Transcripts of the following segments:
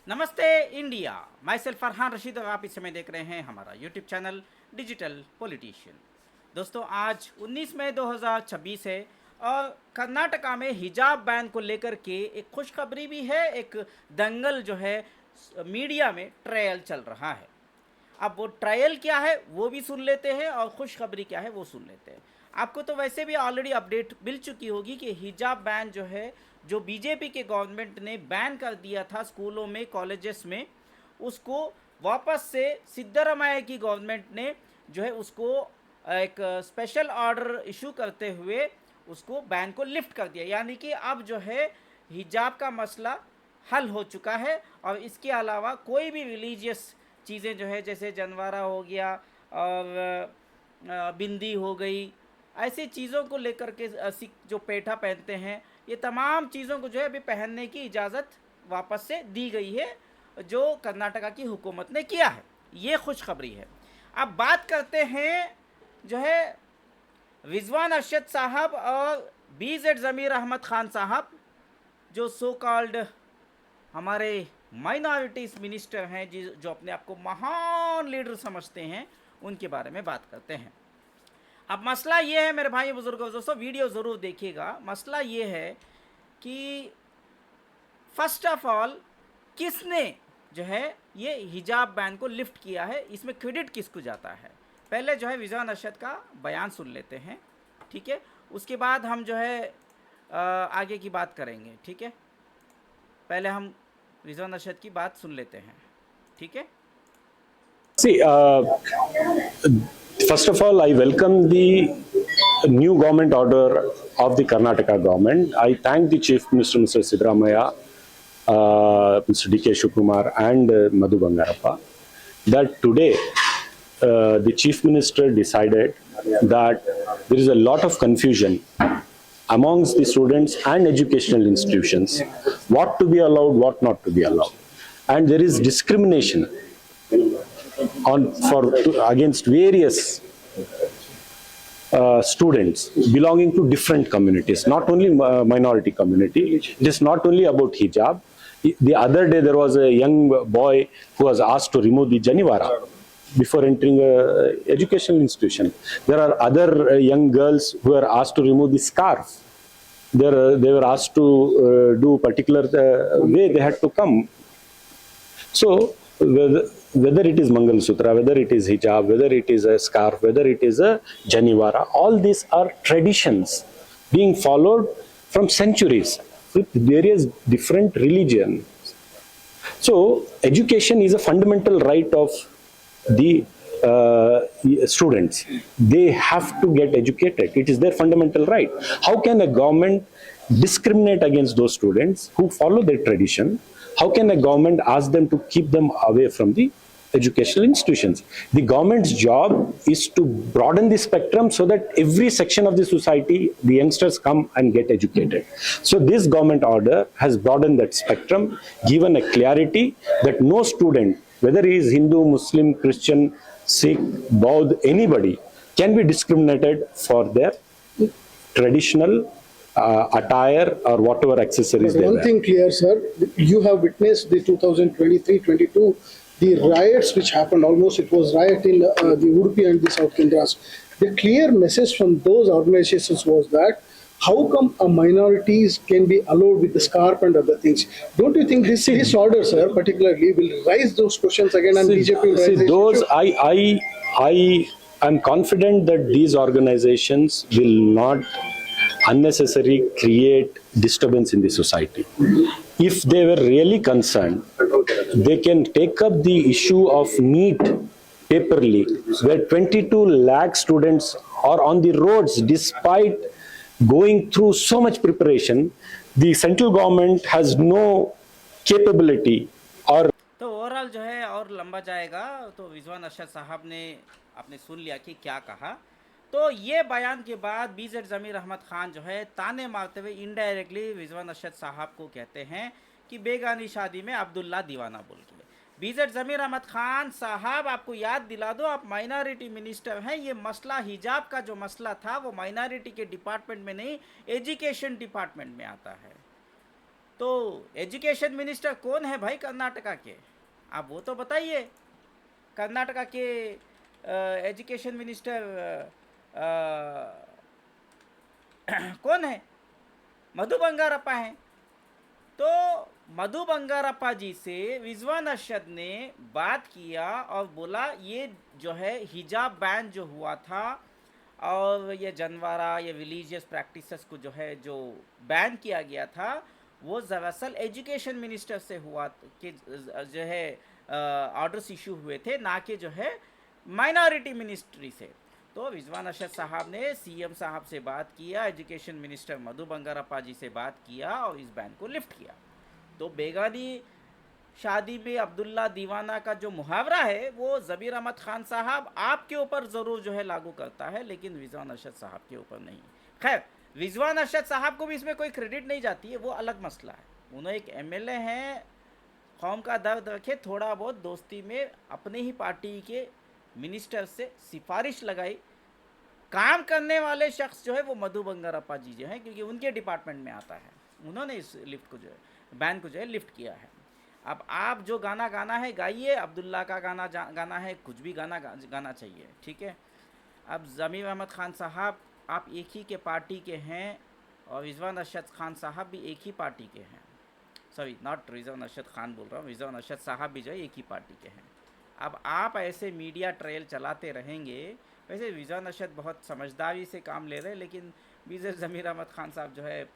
नमस्ते इंडिया। मैं सेल्फ फरहान रशीद और आप इस समय देख रहे हैं हमारा यूट्यूब चैनल डिजिटल पॉलिटिशियन। दोस्तों, आज 19 मई 2026 है और कर्नाटका में हिजाब बैन को लेकर के एक खुशखबरी भी है, एक दंगल जो है मीडिया में ट्रायल चल रहा है। अब वो ट्रायल क्या है वो भी सुन लेते हैं और खुशखबरी क्या है वो सुन लेते हैं। आपको तो वैसे भी ऑलरेडी अपडेट मिल चुकी होगी कि हिजाब बैन जो है, जो बीजेपी के गवर्नमेंट ने बैन कर दिया था स्कूलों में, कॉलेजेस में, उसको वापस से सिद्धरामैया की गवर्नमेंट ने जो है उसको एक स्पेशल ऑर्डर इशू करते हुए उसको बैन को लिफ्ट कर दिया। यानी कि अब जो है हिजाब का मसला हल हो चुका है और इसके अलावा कोई भी रिलीजियस चीज़ें जो है, जैसे जनवारा हो गया और बिंदी हो गई, ऐसी चीज़ों को लेकर के सिख जो पेठा पहनते हैं, ये तमाम चीज़ों को जो है अभी पहनने की इजाज़त वापस से दी गई है, जो कर्नाटका की हुकूमत ने किया है। ये खुशखबरी है। अब बात करते हैं जो है रिजवान अरशद साहब और BZ ज़मीर अहमद ख़ान साहब, जो सो कॉल्ड हमारे माइनॉरिटीज़ मिनिस्टर हैं, जो अपने आप को महान लीडर समझते हैं, उनके बारे में बात करते हैं। अब मसला ये है मेरे भाई बुजुर्गों, दोस्तों वीडियो ज़रूर देखिएगा। मसला ये है कि फर्स्ट ऑफ ऑल किसने जो है ये हिजाब बैन को लिफ्ट किया है, इसमें क्रेडिट किसको जाता है। पहले जो है रिजवान अरशद का बयान सुन लेते हैं, ठीक है। उसके बाद हम जो है आगे की बात करेंगे, ठीक है। पहले हम रिजवान अरशद की बात सुन लेते हैं, ठीक है। See, first of all, I welcome the new government order of the Karnataka government. I thank the Chief Minister, Mr. Siddaramaiah, Mr. D.K. Shivakumar, and Madhu Bangarappa, that today the Chief Minister decided that there is a lot of confusion amongst the students and educational institutions, what to be allowed, what not to be allowed. And there is discrimination against various students belonging to different communities, not only minority community. It is not only about hijab. The other day there was a young boy who was asked to remove the janivara before entering a educational institution. There are other young girls who are asked to remove the scarf. They were asked to do particular way they had to come. So whether it is Mangal Sutra, whether it is hijab, whether it is a scarf, whether it is a janivara, all these are traditions being followed from centuries with various different religions. So education is a fundamental right of the students. They have to get educated. It is their fundamental right. How can a government discriminate against those students who follow their tradition? How can a government ask them to keep them away from the educational institutions? The government's job is to broaden the spectrum so that every section of the society, the youngsters come and get educated. So this government order has broadened that spectrum, given a clarity that no student, whether he is Hindu, Muslim, Christian, Sikh, Baudh, anybody, can be discriminated for their traditional attire or whatever accessories they wear. One thing clear, sir, you have witnessed the 2023-22, the riots which happened, almost it was riot in the Udupi and the South Kendras. The clear message from those organizations was that how come a minorities can be allowed with the scarf and other things? Don't you think this order, sir, particularly will raise those questions again and BJP will raise those? I am confident that these organizations will not unnecessarily create disturbance in the society. If they were really concerned, they can take up the issue of NEET paper leak, where 22 lakh students are on the roads despite going through so much preparation. The central government has no capability or तो overall जो है और लंबा जाएगा, तो रिजवान अरशद साहब ने आपने सुन लिया कि क्या कहा। तो ये बयान के बाद BZ ज़मीर अहमद ख़ान जो है ताने मारते हुए इनडायरेक्टली रिजवान अरशद साहब को कहते हैं कि बेगानी शादी में अब्दुल्ला दीवाना बोल के। BZ ज़मीर अहमद ख़ान साहब, आपको याद दिला दो, आप माइनॉरिटी मिनिस्टर हैं। ये मसला हिजाब का जो मसला था वो माइनॉरिटी के डिपार्टमेंट में नहीं, एजुकेशन डिपार्टमेंट में आता है। तो एजुकेशन मिनिस्टर कौन है भाई कर्नाटका के? आप वो तो बताइए। कर्नाटका के एजुकेशन मिनिस्टर कौन है? मधु बंगारप्पा हैं। तो मधु बंगारप्पा जी से विजवान अरशद ने बात किया और बोला ये जो है हिजाब बैन जो हुआ था और ये जनवारा ये रिलीजियस प्रैक्टिसेस को जो है जो बैन किया गया था वो दरअसल एजुकेशन मिनिस्टर से हुआ कि जो है ऑर्डर्स इशू हुए थे, ना कि जो है माइनॉरिटी मिनिस्ट्री से। तो रिजवान अरशद साहब ने सीएम साहब से बात किया, एजुकेशन मिनिस्टर मधु बंगारप्पा जी से बात किया और इस बैन को लिफ्ट किया। तो बेगानी शादी में अब्दुल्ला दीवाना का जो मुहावरा है वो ज़बीर अहमद खान साहब आपके ऊपर ज़रूर जो है लागू करता है, लेकिन रिजवान अरशद साहब के ऊपर नहीं। खैर, रिजवान अरशद साहब को भी इसमें कोई क्रेडिट नहीं जाती है, वो अलग मसला है। उन्होंने एक एमएलए हैं, कौम का दर्द रखे, थोड़ा बहुत दोस्ती में अपने ही पार्टी के मिनिस्टर से सिफारिश लगाई। काम करने वाले शख्स जो है वो मधु बंगारप्पा जी जो हैं, क्योंकि उनके डिपार्टमेंट में आता है, उन्होंने इस लिफ्ट को जो है बैन को जो है लिफ्ट किया है। अब आप जो गाना गाना है गाइए, अब्दुल्ला का गाना गाना है, कुछ भी गाना गाना चाहिए, ठीक है। अब ज़मीर अहमद खान साहब आप एक ही के पार्टी के हैं और रिजवान अरशद खान साहब भी एक ही पार्टी के हैं। सॉरी, नॉट रिजवान अरशद खान बोल रहा हूँ, रिजवान अरशद साहब भी जो है एक ही पार्टी के हैं। अब आप ऐसे मीडिया ट्रायल चलाते रहेंगे। वैसे रिजवान अरशद बहुत समझदारी से काम ले रहे हैं, लेकिन बीज़र ज़मीर अहमद खान साहब जो है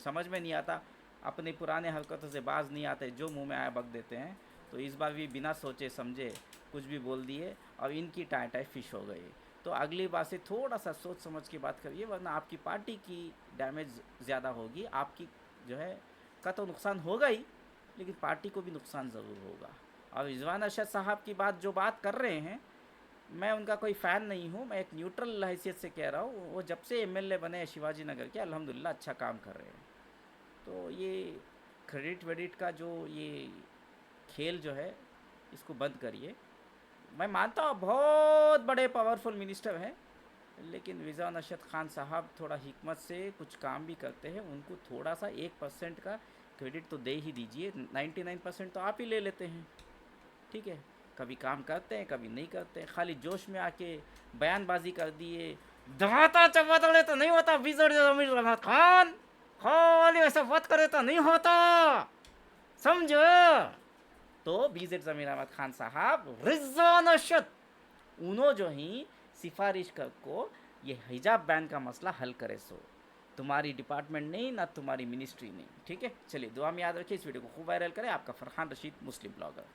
समझ में नहीं आता, अपनी पुराने हरकतों से बाज नहीं आते, जो मुंह में आया बक देते हैं। तो इस बार भी बिना सोचे समझे कुछ भी बोल दिए और इनकी टाई टाई फिश हो गई। तो अगली बार से थोड़ा सा सोच समझ के बात करिए, वरना आपकी पार्टी की डैमेज ज़्यादा होगी। आपकी जो है का तो नुकसान होगा ही, लेकिन पार्टी को भी नुकसान ज़रूर होगा। और रिजवान अरशद साहब की बात जो बात कर रहे हैं, मैं उनका कोई फ़ैन नहीं हूँ, मैं एक न्यूट्रल हैसियत से कह रहा हूँ। वो जब से एमएलए बने हैं शिवाजी नगर के, अल्हम्दुलिल्लाह अच्छा काम कर रहे हैं। तो ये क्रेडिट वेडिट का जो ये खेल जो है इसको बंद करिए। मैं मानता हूँ बहुत बड़े पावरफुल मिनिस्टर हैं, लेकिन रिजवान अरशद खान साहब थोड़ा हिकमत से कुछ काम भी करते हैं। उनको थोड़ा सा 1% का क्रेडिट तो दे ही दीजिए, 99% तो आप ही ले लेते हैं, ठीक है। कभी काम करते हैं, कभी नहीं करते हैं, खाली जोश में आके बयानबाजी कर दिए। धमाता चबातड़े तो नहीं होता विजय ज़मीर अहमद खान, खाली ऐसा बात करे तो नहीं होता, समझो। तो बीजेड ज़मीर अहमद खान साहब रिजवान अरशद उन्हों जो ही सिफारिश कर को ये हिजाब बैन का मसला हल करे। सो तुम्हारी डिपार्टमेंट नहीं, ना तुम्हारी मिनिस्ट्री नहीं, ठीक है। चलिए दुआ में याद रखिए, इस वीडियो को खूब वायरल करें। आपका फरहान रशीद, मुस्लिम ब्लॉगर।